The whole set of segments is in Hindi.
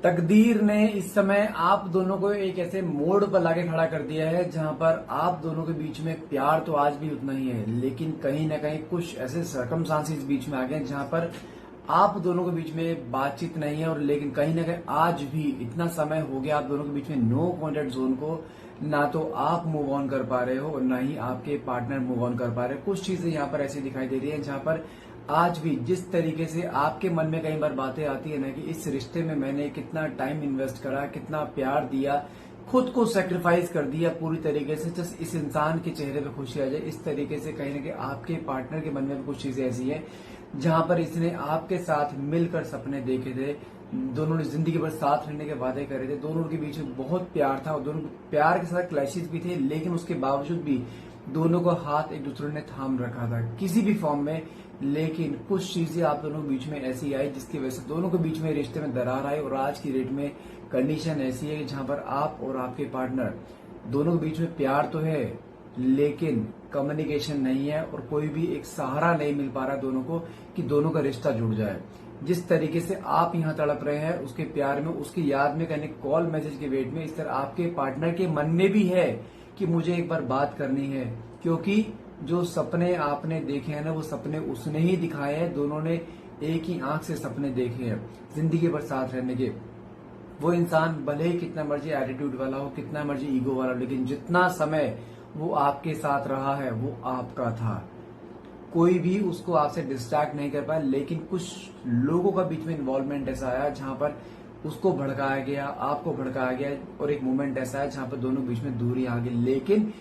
तकदीर ने इस समय आप दोनों को एक ऐसे मोड़ पर लाके खड़ा कर दिया है जहां पर आप दोनों के बीच में प्यार तो आज भी उतना ही है, लेकिन कहीं ना कहीं कुछ ऐसे सर्कमस्टांसेस बीच में आ गए जहां पर आप दोनों के बीच में बातचीत नहीं है। और लेकिन कहीं ना कहीं आज भी इतना समय हो गया आप दोनों के बीच में नो कॉन्टेक्ट जोन को, ना तो आप मूव ऑन कर पा रहे हो और ना ही आपके पार्टनर मूव ऑन कर पा रहे हो। कुछ चीजें यहाँ पर ऐसी दिखाई दे रही है जहां पर आज भी जिस तरीके से आपके मन में कई बार बातें आती है ना कि इस रिश्ते में मैंने कितना टाइम इन्वेस्ट करा, कितना प्यार दिया, खुद को सेक्रीफाइस कर दिया पूरी तरीके से, जस्ट इस इंसान के चेहरे पे खुशी आ जाए। इस तरीके से कहीं ना कहीं आपके पार्टनर के मन में भी कुछ चीजें ऐसी है जहां पर इसने आपके साथ मिलकर सपने देखे थे, दोनों ने जिंदगी भर साथ रहने के वादे करे थे, दोनों के बीच में बहुत प्यार था और दोनों प्यार के साथ क्लैशेस भी थे, लेकिन उसके बावजूद भी दोनों को हाथ एक दूसरे ने थाम रखा था किसी भी फॉर्म में। लेकिन कुछ चीजें आप दोनों के बीच में ऐसी आई जिसकी वजह से दोनों के बीच में रिश्ते में दरार आई और आज की डेट में कंडीशन ऐसी है कि जहां पर आप और आपके पार्टनर दोनों के बीच में प्यार तो है लेकिन कम्युनिकेशन नहीं है और कोई भी एक सहारा नहीं मिल पा रहा दोनों को कि दोनों का रिश्ता जुड़ जाए। जिस तरीके से आप यहाँ तड़प रहे हैं उसके प्यार में, उसकी याद में, कहने कॉल मैसेज के वेट में, इस तरह आपके पार्टनर के मन में भी है कि मुझे एक बार बात करनी है, क्योंकि जो सपने आपने देखे हैं ना वो सपने उसने ही दिखाए हैं। दोनों ने एक ही आंख से सपने देखे हैं जिंदगी भर साथ रहने के। वो इंसान भले ही कितना मर्जी एटीट्यूड वाला हो, कितना मर्जी ईगो वाला हो, लेकिन जितना समय वो आपके साथ रहा है वो आपका था। कोई भी उसको आपसे डिस्ट्रैक्ट नहीं कर पाया, लेकिन कुछ लोगों का बीच में इन्वॉल्वमेंट ऐसा आया जहां पर उसको भड़काया गया, आपको भड़काया गया और एक मोमेंट ऐसा है जहां पर दोनों बीच में दूरी आ गई। लेकिन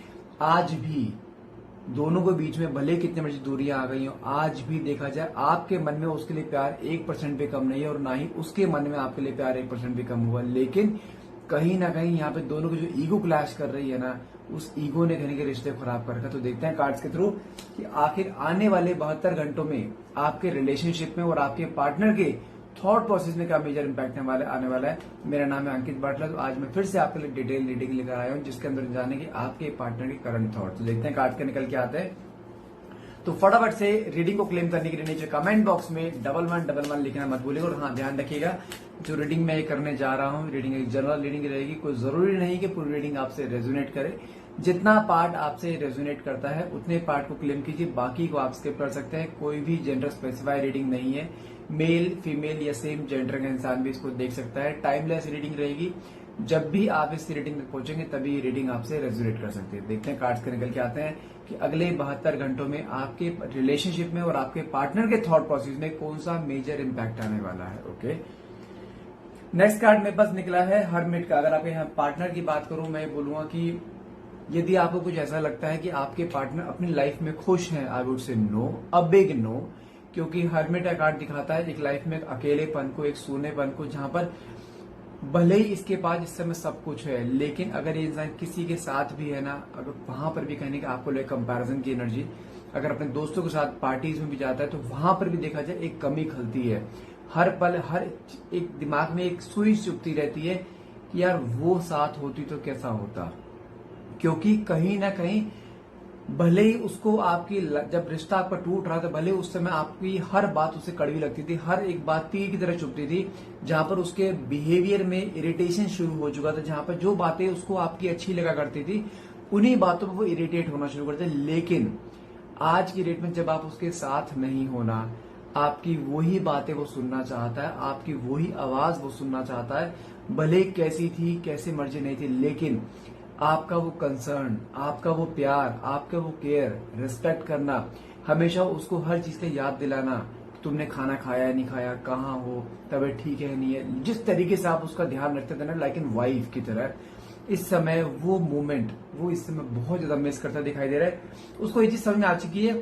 आज भी दोनों के बीच में भले कितने मर्जी दूरियां आ गई हो, आज भी देखा जाए आपके मन में उसके लिए प्यार 1% भी कम नहीं है और ना ही उसके मन में आपके लिए प्यार 1% भी कम हुआ। लेकिन कहीं ना कहीं यहाँ पे दोनों की जो ईगो क्लैश कर रही है ना, उस ईगो ने कहीं के रिश्ते खराब कर रखा। तो देखते हैं कार्ड्स के थ्रू कि आखिर आने वाले 72 घंटों में आपके रिलेशनशिप में और आपके पार्टनर के थॉट प्रोसेस में क्या मेजर इम्पैक्ट आने वाला है। मेरा नाम है अंकित बाटला। तो आज मैं फिर से आपके लिए डिटेल रीडिंग लेकर आया हूँ जिसके अंदर जाने की आपके पार्टनर के करंट थॉट। तो देखते हैं कार्ड के निकल के आते हैं। तो फटाफट से रीडिंग को क्लेम करने के लिए नीचे कमेंट बॉक्स में 1111 लिखना मत भूलिएगा। और हाँ, ध्यान रखिएगा जो रीडिंग मैं करने जा रहा हूँ रीडिंग एक जनरल रीडिंग रहेगी। कोई जरूरी नहीं कि पूरी रीडिंग आपसे रेजोनेट करे। जितना पार्ट आपसे रेजोनेट करता है उतने पार्ट को क्लेम कीजिए, बाकी को आप स्किप कर सकते हैं। कोई भी जेंडर स्पेसिफाई रीडिंग नहीं है, मेल फीमेल या सेम जेंडर का इंसान भी इसको देख सकता है। टाइमलेस रीडिंग रहेगी, जब भी आप इस रीडिंग तक पहुंचेंगे तभी रीडिंग आपसे रेजोनेट कर सकते हैं। देखते हैं कार्ड्स के निकल के आते हैं कि अगले 72 घंटों में आपके रिलेशनशिप में और आपके पार्टनर के थॉट प्रोसेस में कौन सा मेजर इम्पैक्ट आने वाला है। ओके, नेक्स्ट कार्ड मेरे पास निकला है हर्मिट का। अगर आपके यहाँ पार्टनर की बात करूं, मैं बोलूंगा कि यदि आपको कुछ ऐसा लगता है कि आपके पार्टनर अपनी लाइफ में खुश हैं, I would say no, a big no, क्योंकि हर्मिट का कार्ड दिखाता है एक लाइफ में अकेलेपन को, एक सूनेपन को, जहां पर भले ही इसके पास इस समय सब कुछ है लेकिन अगर ये इंसान किसी के साथ भी है ना, अगर वहां पर भी कहने का आपको ले कंपैरिजन की एनर्जी, अगर अपने दोस्तों के साथ पार्टीज में भी जाता है तो वहां पर भी देखा जाए एक कमी खलती है। हर पल हर एक दिमाग में एक सुई चुभती रहती है कि यार वो साथ होती तो कैसा होता, क्योंकि कहीं ना कहीं भले ही उसको आपकी जब रिश्ता आपका टूट रहा था, भले उस समय आपकी हर बात उसे कड़वी लगती थी, हर एक बात तीर की तरह चुभती थी, जहां पर उसके बिहेवियर में इरिटेशन शुरू हो चुका था, जहां पर जो बातें उसको आपकी अच्छी लगा करती थी उन्हीं बातों पर वो इरिटेट होना शुरू करते। लेकिन आज की डेट में जब आप उसके साथ नहीं होना, आपकी वही बातें वो सुनना चाहता है, आपकी वही आवाज वो सुनना चाहता है, भले कैसी थी कैसे मर्जी नहीं थी, लेकिन आपका वो कंसर्न, आपका वो प्यार, आपका वो केयर, रिस्पेक्ट करना, हमेशा उसको हर चीज का याद दिलाना, तुमने खाना खाया है नहीं खाया, कहाँ हो, तबीयत ठीक है नहीं है, जिस तरीके से आप उसका ध्यान रखते थे ना लाइक इन वाइफ की तरह, इस समय वो मोमेंट वो इस समय बहुत ज्यादा मिस करता दिखाई दे रहा है। उसको ये चीज समझ में आ चुकी है,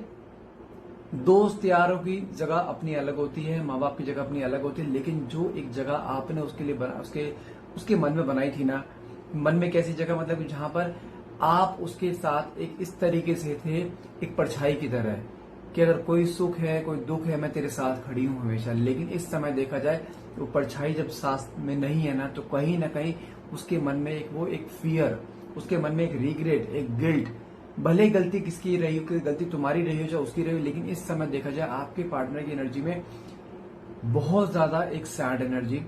दोस्त यारों की जगह अपनी अलग होती है, माँ बाप की जगह अपनी अलग होती है, लेकिन जो एक जगह आपने उसके लिए उसके मन में बनाई थी ना, मन में कैसी जगह, मतलब जहां पर आप उसके साथ एक इस तरीके से थे, एक परछाई की तरह कि अगर कोई सुख है कोई दुख है मैं तेरे साथ खड़ी हूं हमेशा। लेकिन इस समय देखा जाए वो परछाई जब साथ में नहीं है ना, तो कहीं ना कहीं उसके मन में एक फियर, उसके मन में एक रिग्रेट, एक गिल्ट, भले गलती किसकी रही हो, गलती तुम्हारी रही हो चाहे उसकी रही हो, लेकिन इस समय देखा जाए आपके पार्टनर की एनर्जी में बहुत ज्यादा एक सैड एनर्जी,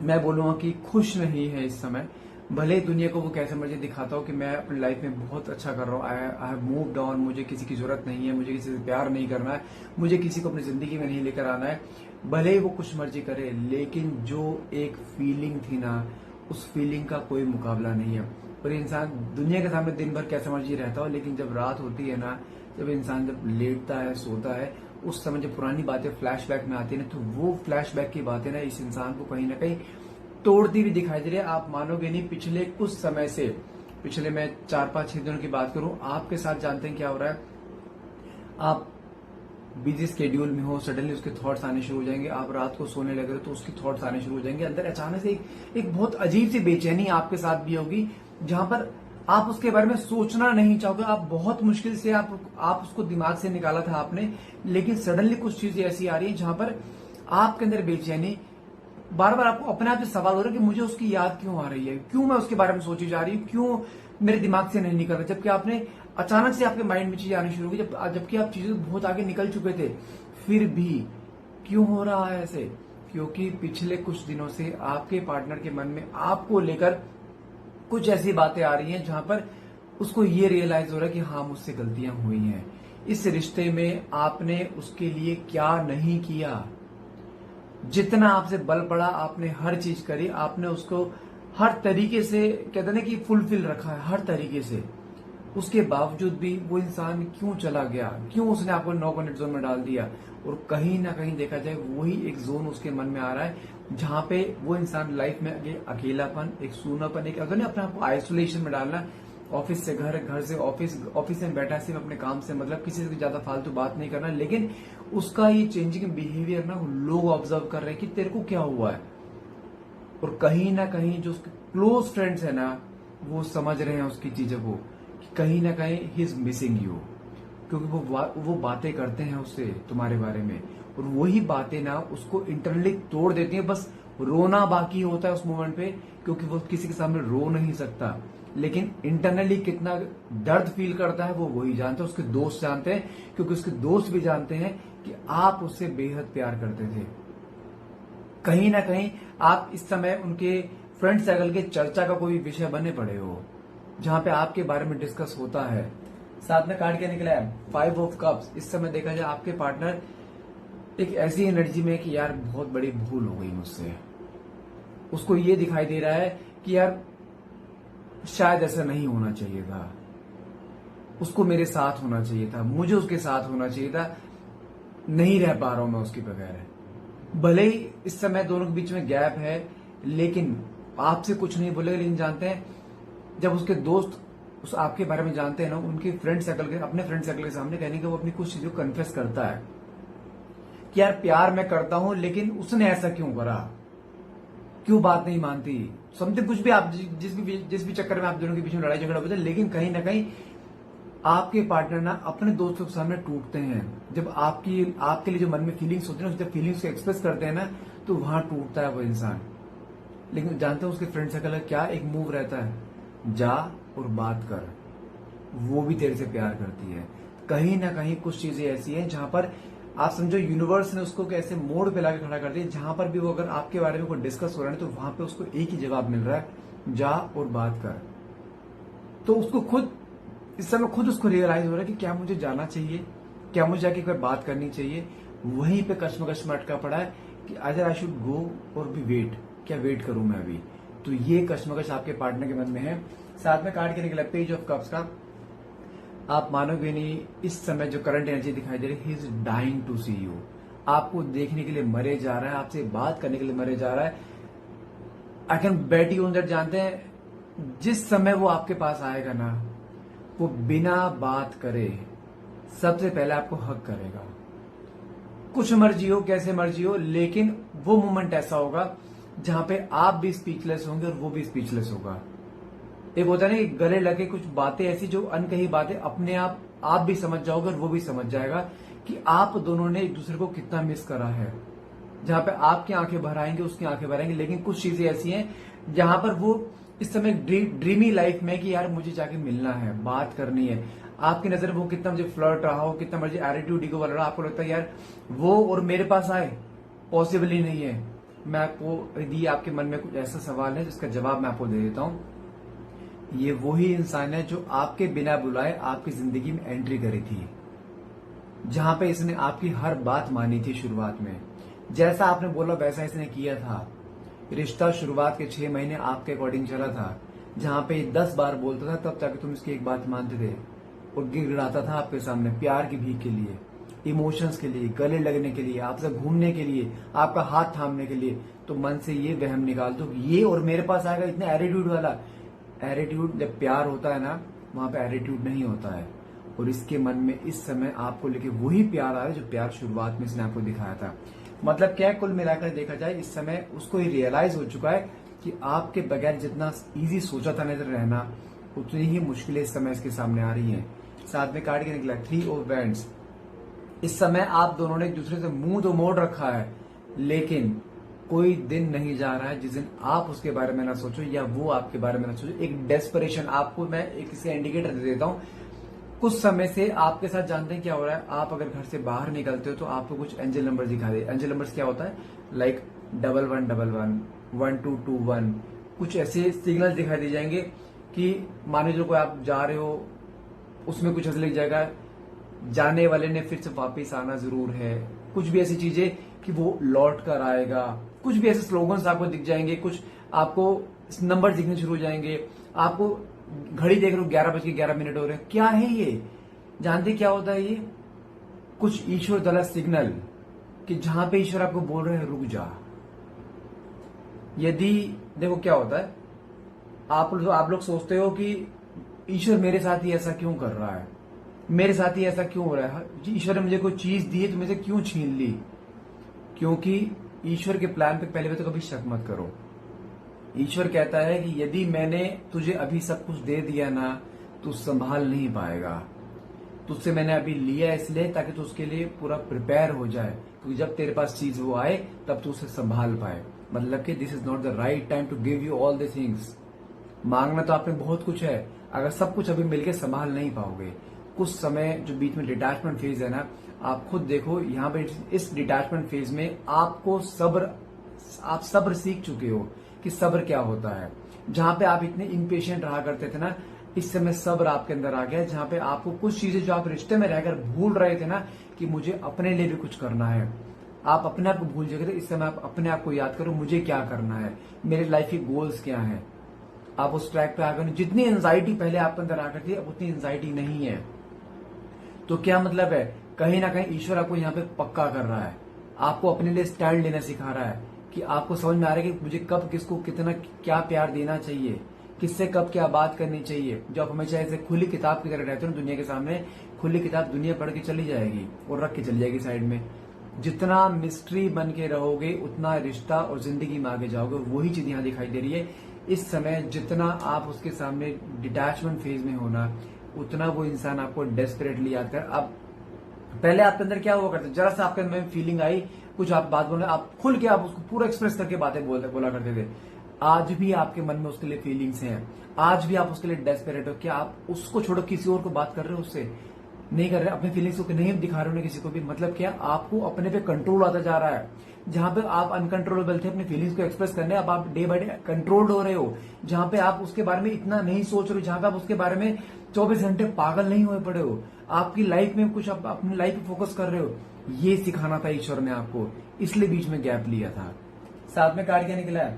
मैं बोलूंगा कि खुश नहीं है इस समय। भले ही दुनिया को वो कैसे मर्जी दिखाता हो कि मैं अपनी लाइफ में बहुत अच्छा कर रहा हूँ, आई हैव मूव्ड ऑन, मुझे किसी की जरूरत नहीं है, मुझे किसी से प्यार नहीं करना है, मुझे किसी को अपनी जिंदगी में नहीं लेकर आना है। भले ही वो कुछ मर्जी करे, लेकिन जो एक फीलिंग थी ना, उस फीलिंग का कोई मुकाबला नहीं है। और इंसान दुनिया के सामने दिन भर कैसे मर्जी रहता हो, लेकिन जब रात होती है ना, जब इंसान जब लेटता है, सोता है, उस समय जब पुरानी बातें फ्लैशबैक में आती है ना, तो वो फ्लैशबैक की बातें ना इस इंसान को कहीं ना कहीं तोड़ती हुई दिखाई दे रही है। आप मानोगे नहीं, पिछले कुछ समय से, पिछले मैं 4-5-6 दिनों की बात करूं, आपके साथ जानते हैं क्या हो रहा है। आप बिजी स्केड्यूल में हो, सडनली उसके थॉट्स आने शुरू हो जाएंगे। आप रात को सोने लगे तो उसके थॉट्स आने शुरू हो जाएंगे। अंदर अचानक से एक बहुत अजीब सी बेचैनी आपके साथ भी होगी, जहां पर आप उसके बारे में सोचना नहीं चाहोगे। आप बहुत मुश्किल से आप उसको दिमाग से निकाला था आपने, लेकिन सडनली कुछ चीजें ऐसी आ रही है जहां पर आपके अंदर बेचैनी, बार बार आपको अपने आप से सवाल हो रहा है कि मुझे उसकी याद क्यों आ रही है, क्यों मैं उसके बारे में सोची जा रही हूँ, क्यों मेरे दिमाग से नहीं निकल रहा। जबकि आपने अचानक से आपके माइंड में चीजें आनी शुरू हो गई, जबकि आप चीजें बहुत आगे निकल चुके थे, फिर भी क्यों हो रहा है ऐसे? क्योंकि पिछले कुछ दिनों से आपके पार्टनर के मन में आपको लेकर कुछ ऐसी बातें आ रही हैं जहां पर उसको ये रियलाइज हो रहा है कि हाँ, मुझसे गलतियां हुई हैं। इस रिश्ते में आपने उसके लिए क्या नहीं किया, जितना आपसे बल पड़ा आपने हर चीज करी, आपने उसको हर तरीके से, कहते ना कि फुलफिल रखा है हर तरीके से। उसके बावजूद भी वो इंसान क्यों चला गया, क्यों उसने आपको नो कॉन्टेक्ट जोन में डाल दिया? और कहीं ना कहीं देखा जाए वही एक जोन उसके मन में आ रहा है, जहां पे वो इंसान लाइफ में अकेलापन, एक सूनापन, एक अगर अपने आपको आइसोलेशन में डालना, ऑफिस से घर, घर से ऑफिस, ऑफिस में बैठा सिर्फ अपने काम से मतलब, किसी से ज्यादा फालतू बात नहीं करना। लेकिन उसका ये चेंजिंग बिहेवियर ना लोग ऑब्जर्व कर रहे हैं कि तेरे को क्या हुआ है। और कहीं ना कहीं जो उसके क्लोज फ्रेंड्स है ना, वो समझ रहे हैं उसकी चीजों को कि कहीं ना कहीं ही इज मिसिंग यू, क्योंकि वो बातें करते हैं उससे तुम्हारे बारे में, और वही बातें ना उसको इंटरनली तोड़ देती हैं। बस रोना बाकी होता है उस मोमेंट पे, क्योंकि वो किसी के सामने रो नहीं सकता, लेकिन इंटरनली कितना दर्द फील करता है वो वही जानते हैं, उसके दोस्त जानते हैं, क्योंकि उसके दोस्त भी जानते हैं कि आप उससे बेहद प्यार करते थे। कहीं ना कहीं आप इस समय उनके फ्रेंड सर्कल के चर्चा का कोई विषय बने पड़े हो, जहां पे आपके बारे में डिस्कस होता है। साथ में कार्ड क्या निकला है? 5 ऑफ कप्स। इस समय देखा जाए आपके पार्टनर एक ऐसी एनर्जी में है कि यार बहुत बड़ी भूल हो गई मुझसे। उसको ये दिखाई दे रहा है कि यार शायद ऐसा नहीं होना चाहिए था, उसको मेरे साथ होना चाहिए था, मुझे उसके साथ होना चाहिए था, नहीं रह पा रहा हूं मैं उसके बगैर। भले ही इस समय दोनों के बीच में गैप है, लेकिन आपसे कुछ नहीं बोलेगा, लेकिन जानते हैं जब उसके दोस्त उस आपके बारे में जानते हैं ना, उनके फ्रेंड सर्कल के, अपने फ्रेंड सर्कल के सामने कहने के वो अपनी कुछ चीजों को कन्फेस करता है कि यार प्यार मैं करता हूं, लेकिन उसने ऐसा क्यों करा, क्यों बात नहीं मानती, समथिंग कुछ भी। आप जिस भी चक्कर में आप दोनों के बीच में लड़ाई झगड़ा होता है, लेकिन कहीं ना कहीं आपके पार्टनर ना अपने दोस्तों के सामने टूटते हैं। जब आपके लिए जो मन में फीलिंग्स होती है ना, जब फीलिंग्स को एक्सप्रेस करते हैं ना, तो वहां टूटता है वो इंसान। लेकिन जानते हैं उसके फ्रेंड सर्कल का क्या एक मूव रहता है? जा और बात कर, वो भी तेरे से प्यार करती है। कहीं ना कहीं कुछ चीजें ऐसी हैं जहां पर आप समझो यूनिवर्स ने उसको कैसे मोड़ पे लाके खड़ा कर दिया, जहां पर भी वो अगर आपके बारे में कोई डिस्कस हो रहा है तो वहां पे उसको एक ही जवाब मिल रहा है, जा और बात कर। तो उसको खुद इस समय खुद उसको रियलाइज हो रहा है कि क्या मुझे जाना चाहिए, क्या मुझे जाके एक बार बात करनी चाहिए। वहीं पे कश्मकश में अटका पड़ा है कि अदर आई शुड गो और बी वेट, क्या वेट करूं मैं अभी। तो ये कश्मकश आपके पार्टनर के मन में है। साथ में कार्ड के निकला पेज ऑफ कप्स का। आप मानोगे नहीं, इस समय जो करंट एनर्जी दिखाई दे रही है, he is dying to see you. आपको देखने के लिए मरे जा रहा है, आपसे बात करने के लिए मरे जा रहा है। I can bet you on that. जानते हैं जिस समय वो आपके पास आएगा ना, वो बिना बात करे सबसे पहले आपको हक करेगा। कुछ मर्जी हो, कैसे मर्जी हो, लेकिन वो मोमेंट ऐसा होगा जहां पे आप भी स्पीचलेस होंगे और वो भी स्पीचलेस होगा। एक होता है ना कि गले लगे कुछ बातें ऐसी जो अनकही बातें अपने आप भी समझ जाओगे और वो भी समझ जाएगा कि आप दोनों ने एक दूसरे को कितना मिस करा है। जहां पे आपकी आंखें भर आएंगी, उसकी आंखें भर आएंगी, लेकिन कुछ चीजें ऐसी हैं जहां पर वो इस समय ड्रीमी लाइफ में कि यार मुझे जाके मिलना है, बात करनी है। आपकी नजर वो कितना मुझे फ्लर्ट रहा हो, कितना मुझे एटीट्यूड ईगो वाला रहा, आपको लगता है यार वो और मेरे पास आए, पॉसिबल ही नहीं है। मैं आपको, यदि आपके मन में कुछ ऐसा सवाल है जिसका जवाब मैं आपको दे देता हूं। ये वही इंसान है जो आपके बिना बुलाए आपकी जिंदगी में एंट्री करी थी, जहां पे इसने आपकी हर बात मानी थी शुरुआत में। जैसा आपने बोला वैसा इसने किया था। रिश्ता शुरुआत के 6 महीने आपके अकॉर्डिंग चला था, जहां पे 10 बार बोलता था तब जाके तुम इसकी एक बात मानते थे, और गिड़गिड़ाता था आपके सामने प्यार की भीख के लिए, इमोशंस के लिए, गले लगने के लिए, आपसे घूमने के लिए, आपका हाथ थामने के लिए। तो मन से ये वहम निकाल दो कि ये और मेरे पास आएगा इतने एटीट्यूड वाला। एटीट्यूड जब प्यार होता है ना, वहां पे एटीट्यूड नहीं होता है। और इसके मन में इस समय आपको लेके वही प्यार आ रहा है जो प्यार शुरुआत में इसने आपको दिखाया था। मतलब क्या है, कुल मिलाकर देखा जाए इस समय उसको ये रियलाइज हो चुका है कि आपके बगैर जितना इजी सोचा था नजर रहना, उतनी ही मुश्किलें इस समय इसके सामने आ रही हैं। साथ में कार्ड के निकला 3 ऑफ वैंड्स। इस समय आप दोनों ने एक दूसरे से मुंह तो मोड़ रखा है, लेकिन कोई दिन नहीं जा रहा है जिस दिन आप उसके बारे में ना सोचो या वो आपके बारे में ना सोचो। एक डेस्परेशन, आपको मैं एक इसका इंडिकेटर दे देता हूं। कुछ समय से आपके साथ जानते हैं क्या हो रहा है, आप अगर घर से बाहर निकलते हो तो आपको कुछ एंजल नंबर दिखा दे। एंजल नंबर्स क्या होता है, लाइक 1111, 1221, कुछ ऐसे सिग्नल दिखाई दे जाएंगे कि मान लीजिए कोई आप जा रहे हो, उसमें कुछ ऐसा लिख जाएगा जाने वाले ने फिर से वापस आना जरूर है। कुछ भी ऐसी चीजें कि वो लौट कर आएगा। कुछ भी ऐसे स्लोगन्स आपको दिख जाएंगे, कुछ आपको नंबर दिखने शुरू हो जाएंगे। आपको घड़ी देख रहे हो 11:11 हो रहे हैं, क्या है ये, जानते क्या होता है ये? कुछ ईश्वर द्वारा सिग्नल कि जहां पे ईश्वर आपको बोल रहे हैं रुक जा। यदि देखो क्या होता है, आप लोग सोचते हो कि ईश्वर मेरे साथ ही ऐसा क्यों कर रहा है, मेरे साथ ही ऐसा क्यों हो रहा है, ईश्वर ने मुझे कोई चीज दी है तो मुझे क्यों छीन ली? क्योंकि ईश्वर के प्लान पे पहले तो कभी शक मत करो। ईश्वर कहता है कि यदि मैंने तुझे अभी सब कुछ दे दिया ना, तू संभाल नहीं पाएगा। तुझसे मैंने अभी लिया इसलिए ताकि तू उसके लिए पूरा प्रिपेयर हो जाए, क्योंकि जब तेरे पास चीज वो आए तब तू उसे संभाल पाए। मतलब कि this is not the right time to give you all the things. मांगना तो आपने बहुत कुछ है, अगर सब कुछ अभी मिलके संभाल नहीं पाओगे। कुछ समय जो बीच में डिटैचमेंट फेज है ना, आप खुद देखो यहाँ पे इस डिटैचमेंट फेज में आपको आप सब्र सीख चुके हो कि सब्र क्या होता है। जहां पे आप इतने इम्पेशेंट रहा करते थे ना, इस समय सब्र आपके अंदर आ गया। जहां पे आपको कुछ चीजें जो आप रिश्ते में रहकर भूल रहे थे ना, कि मुझे अपने लिए भी कुछ करना है, आप अपने आप को भूल जाते थे। इस समय आप अपने आप को याद करो, मुझे क्या करना है, मेरे लाइफ के गोल्स क्या है। आप उस ट्रैक पे आ गए। जितनी एंजाइटी पहले आपके अंदर आकर थी, अब उतनी एंजाइटी नहीं है। तो क्या मतलब है, कहीं ना कहीं ईश्वर आपको यहाँ पे पक्का कर रहा है, आपको अपने लिए स्टैंड लेना सिखा रहा है, कि आपको समझ में आ रहा है कि मुझे कब किसको कितना क्या प्यार देना चाहिए, किससे कब क्या बात करनी चाहिए। जो आप हमेशा ऐसे खुली किताब की तरह रहते हो दुनिया के सामने, खुली किताब दुनिया पढ़ के चली जाएगी और रख के चली जाएगी साइड में। जितना मिस्ट्री बन के रहोगे उतना रिश्ता और जिंदगी में आगे जाओगे। वही चीज यहाँ दिखाई दे रही है इस समय। जितना आप उसके सामने डिटैचमेंट फेज में होना, उतना वो इंसान आपको डेस्परेटली याद कर। अब पहले आपके अंदर क्या हुआ करता, जरा सा आपके अंदर फीलिंग आई, कुछ आप बात बोले, आप खुल के आप उसको पूरा एक्सप्रेस करके बातें बोला करते थे। आज भी आपके मन में उसके लिए फीलिंग्स हैं, आज भी आप उसके लिए डेस्परेट हो। क्या आप उसको छोड़ो किसी और को बात कर रहे हो, उससे नहीं कर रहे, अपने फीलिंग्स को नहीं दिखा रहे हो किसी को भी। मतलब क्या, आपको अपने पे कंट्रोल आता जा रहा है। जहां पे आप अनकंट्रोलेबल थे अपने फीलिंग्स को एक्सप्रेस करने, अब आप डे बाय डे कंट्रोल्ड हो रहे हो। जहां पे आप उसके बारे में इतना नहीं सोच रहे हो, जहां पे आप उसके बारे में 24 घंटे पागल नहीं हुए पड़े हो, आपकी लाइफ में कुछ आप अपनी लाइफ पे फोकस कर रहे हो। ये सिखाना था ईश्वर ने आपको, इसलिए बीच में गैप लिया था। साथ में कार्ड क्या निकला है,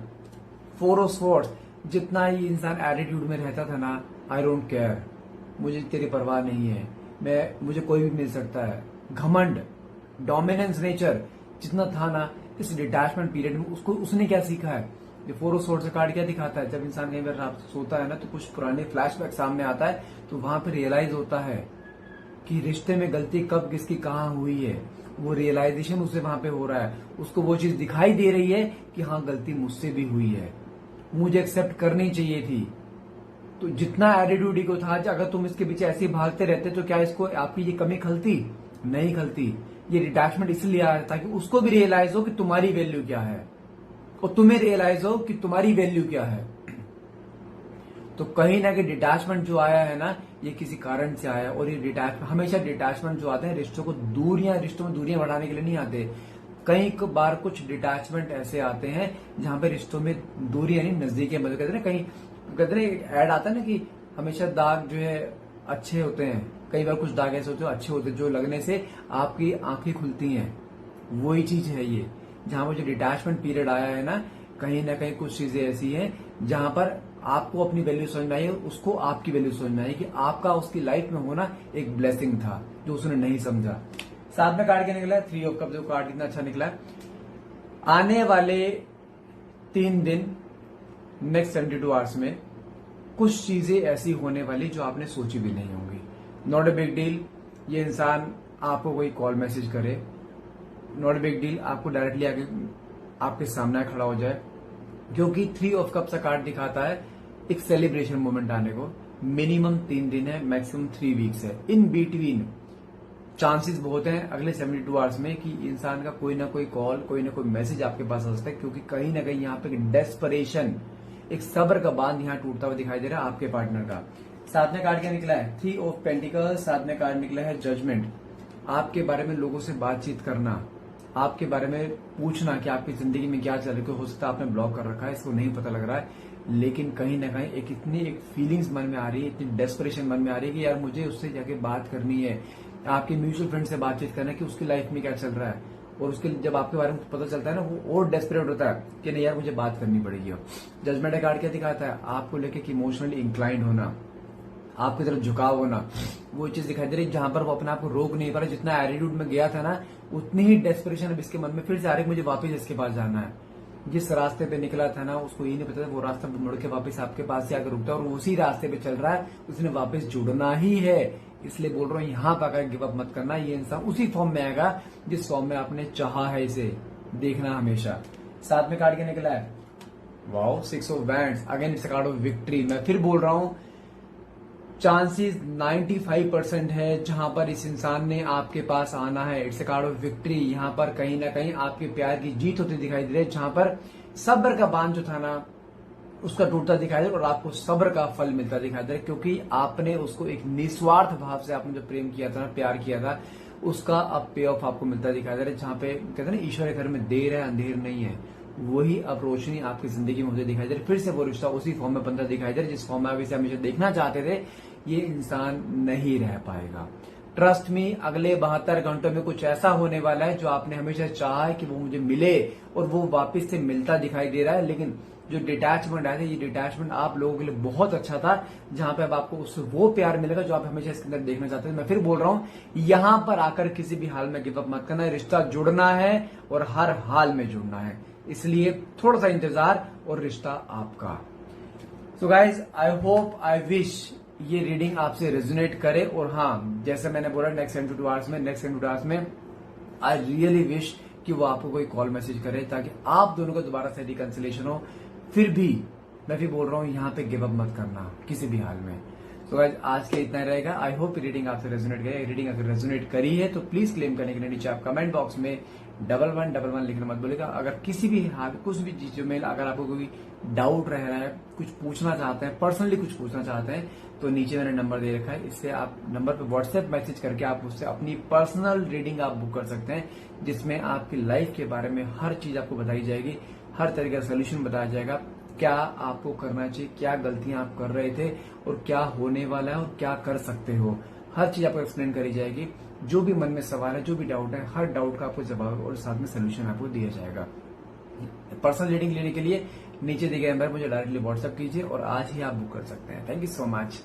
4 ऑफ स्वॉर्ड्स। जितना ही इंसान एटीट्यूड में रहता था ना, आई डोंट केयर, मुझे तेरी परवाह नहीं है, मुझे कोई भी मिल सकता है, घमंड, डोमिनेंस नेचर जितना था ना, इस डिटैचमेंट पीरियड में उसने क्या सीखा है। ये 4 ऑफ स्वॉर्ड्स का कार्ड क्या दिखाता है, जब इंसान कई बार रात सोता है ना, तो कुछ पुराने फ्लैशबैक सामने आता है, तो वहां पर रियलाइज होता है कि रिश्ते में गलती कब किसकी कहाँ हुई है। वो रियलाइजेशन उसे वहां पे हो रहा है, उसको वो चीज दिखाई दे रही है कि हाँ गलती मुझसे भी हुई है, मुझे एक्सेप्ट करनी चाहिए थी। तो जितना एटीट्यूड ईगो था, अगर तुम इसके पीछे ऐसे ही भागते रहते तो क्या इसको आपकी ये कमी खलती? नहीं खलती। ये डिटैचमेंट इसलिए आया ताकि उसको भी रियलाइज हो कि तुम्हारी वैल्यू क्या है, और तुम्हें रियलाइज हो कि तुम्हारी वैल्यू क्या है। तो कहीं ना कहीं डिटैचमेंट जो आया है ना, ये किसी कारण से आया। और ये डिटैचमेंट, हमेशा डिटैचमेंट जो आते हैं रिश्तों में दूरियां बढ़ाने के लिए नहीं आते। कई बार कुछ डिटैचमेंट ऐसे आते हैं जहां पे रिश्तों में दूरी यानी नजदीकी मदद कहते हैं। कहीं कहते हैं ऐड आता है ना कि हमेशा दाग जो है अच्छे होते हैं, कई बार कुछ दाग ऐसे होते हैं अच्छे होते हैं जो लगने से आपकी आंखें खुलती हैं। वही चीज है ये, जहां पर जो डिटैचमेंट पीरियड आया है ना कहीं कुछ चीजें ऐसी हैं जहां पर आपको अपनी वैल्यू समझ में आई है, उसको आपकी वैल्यू समझ में आई कि आपका उसकी लाइफ में होना एक ब्लेसिंग था जो उसने नहीं समझा। साथ में कार्ड क्या निकला है, 3 ऑफ कप। जो कार्ड कितना अच्छा निकला है। आने वाले 3 दिन नेक्स्ट 72 आवर्स में कुछ चीजें ऐसी होने वाली जो आपने सोची भी नहीं होंगी। नॉट ए बिग डील, ये इंसान आपको कोई कॉल मैसेज करे, नॉट ए बिग डील, आपको डायरेक्टली आके आपके सामने खड़ा हो जाए, क्योंकि 3 ऑफ कप का कार्ड दिखाता है एक सेलिब्रेशन मोमेंट आने को। मिनिमम 3 दिन है, मैक्सिमम 3 वीक्स है। इन बिटवीन चांसेस बहुत हैं अगले 72 आवर्स में कि इंसान का कोई ना कोई कॉल, कोई ना कोई मैसेज आपके पास आ सकता है, क्योंकि कहीं ना कहीं यहाँ पे एक डेस्परेशन, एक सब्र का बांध यहाँ टूटता हुआ दिखाई दे रहा है आपके पार्टनर का। साथ में कार्ड क्या निकला है, 3 ऑफ पेंटिकल्स। साथ में कार्ड निकला है जजमेंट। आपके बारे में लोगों से बातचीत करना, आपके बारे में पूछना कि आपकी जिंदगी में क्या चल रहा है। हो सकता है आपने ब्लॉक कर रखा है, इसको नहीं पता लग रहा है, लेकिन कहीं ना कहीं एक फीलिंग्स मन में आ रही है, इतनी डेस्परेशन मन में आ रही है कि यार मुझे उससे जाके बात करनी है। आपके म्यूचुअल फ्रेंड से बातचीत करना कि उसकी लाइफ में क्या चल रहा है, और उसके जब आपके बारे में पता चलता है ना, वो और डेस्परेट होता है कि नहीं यार मुझे बात करनी पड़ेगी। जजमेंट कार्ड क्या दिखाता है, आपको लेके कि इमोशनली इंक्लाइंड होना, आपकी तरफ झुकाव होना, वो चीज दिखाई दे रही है जहां पर वो अपने आप को रोक नहीं पा रहा। जितना एटीट्यूड में गया था ना, उतनी ही डेस्परेशन अब इसके मन में फिर से आ रही है, मुझे वापस इसके पास जाना है। जिस रास्ते पे निकला था ना, उसको ये नहीं पता था वो रास्ता मुड़ के वापस आपके पास से आकर रुकता है, और उसी रास्ते पे चल रहा है, उसने वापस जुड़ना ही है। इसलिए बोल रहा हूँ यहाँ पर आकर गिव अप मत करना। ये इंसान उसी फॉर्म में आएगा जिस फॉर्म में आपने चाहा है इसे देखना हमेशा। साथ में कार्ड क्या निकला है, wow, 6 of wands. Again it's a card of victory. मैं फिर बोल रहा हूँ चांसेस 95% है जहां पर इस इंसान ने आपके पास आना है। It's a card of victory. यहाँ पर कहीं ना कहीं आपके प्यार की जीत होती दिखाई दे रही है, जहां पर सब्र का बांध जो था ना उसका टूटता दिखाई दे रहा है, और आपको सब्र का फल मिलता दिखाई दे रहा है, क्योंकि आपने उसको एक निस्वार्थ भाव से आपने जो प्रेम किया था ना, प्यार किया था, उसका अब पे ऑफ आपको मिलता दिखाई दे रहा है। जहां पे कहते हैं ना ईश्वर के घर में देर है अंधेर नहीं है, वही अब रोशनी आपकी जिंदगी में मुझे दिखाई दे रही है। फिर से वो रिश्ता उसी फॉर्म में बनता दिखाई दे रहा है जिस फॉर्म में आप इसे हमेशा देखना चाहते थे। ये इंसान नहीं रह पाएगा। ट्रस्ट मी, अगले 72 घंटों में कुछ ऐसा होने वाला है जो आपने हमेशा चाहा है कि वो मुझे मिले, और वो वापस से मिलता दिखाई दे रहा है। लेकिन जो डिटैचमेंट आया था, ये डिटैचमेंट आप लोगों के लिए बहुत अच्छा था, जहां पे अब आपको उससे वो प्यार मिलेगा जो आप हमेशा इसके अंदर देखना चाहते थे। मैं फिर बोल रहा हूं, यहां पर आकर किसी भी हाल में गिव अप मत करना है। रिश्ता जुड़ना है और हर हाल में जुड़ना है, इसलिए थोड़ा सा इंतजार और रिश्ता आपका। So guys, I hope, I wish ये रीडिंग आपसे रेजोनेट करे। और हाँ, जैसे मैंने बोला नेक्स्ट 72 आवर्स में आई रियली विश कि वो आपको कोई कॉल मैसेज करे, ताकि आप दोनों का दोबारा से रिकंसिलेशन हो। फिर भी मैं भी बोल रहा हूँ, यहाँ पे गिव अप मत करना किसी भी हाल में। तो गाइस, आज के इतना रहेगा। आई होप रीडिंग आपसे रेजोनेट करे। रीडिंग अगर रेजोनेट करी है तो प्लीज क्लेम करने के लिए नीचे आप कमेंट बॉक्स में 1111 लिखना मत भूलिएगा। अगर किसी भी हाल, कुछ भी चीजों में अगर आपको कोई डाउट रह रहा है, कुछ पूछना चाहते हैं, पर्सनली कुछ पूछना चाहते हैं, तो नीचे मैंने नंबर दे रखा है, इससे आप नंबर पे व्हाट्सएप मैसेज करके आप उससे अपनी पर्सनल रीडिंग आप बुक कर सकते हैं, जिसमें आपकी लाइफ के बारे में हर चीज आपको बताई जाएगी, हर तरीके का सोल्यूशन बताया जाएगा। क्या आपको करना चाहिए, क्या गलतियां आप कर रहे थे, और क्या होने वाला है, और क्या कर सकते हो, हर चीज आपको एक्सप्लेन करी जाएगी। जो भी मन में सवाल है, जो भी डाउट है, हर डाउट का आपको जवाब और साथ में सोल्यूशन आपको दिया जाएगा। पर्सनल रीडिंग लेने के लिए नीचे दिए गए नंबर मुझे डायरेक्टली व्हाट्सएप कीजिए और आज ही आप बुक कर सकते हैं। Thank you so much.